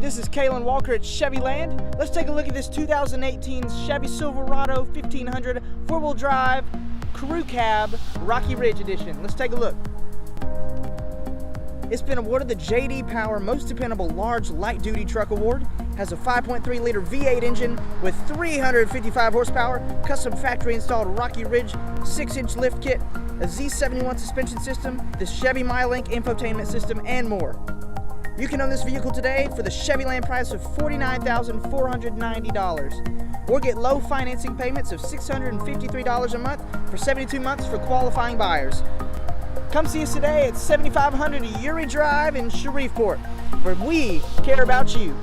This is Kalen Walker at Chevyland. Let's take a look at this 2018 Chevy Silverado 1500 four-wheel drive crew cab Rocky Ridge edition. Let's take a look. It's been awarded the J.D. Power Most Dependable Large Light Duty Truck Award. Has a 5.3 liter V8 engine with 355 horsepower, custom factory installed Rocky Ridge 6-inch lift kit, a Z71 suspension system, the Chevy MyLink infotainment system, and more. You can own this vehicle today for the Chevyland price of $49,490, or get low financing payments of $653 a month for 72 months for qualifying buyers. Come see us today at 7500 Uri Drive in Shreveport, where we care about you.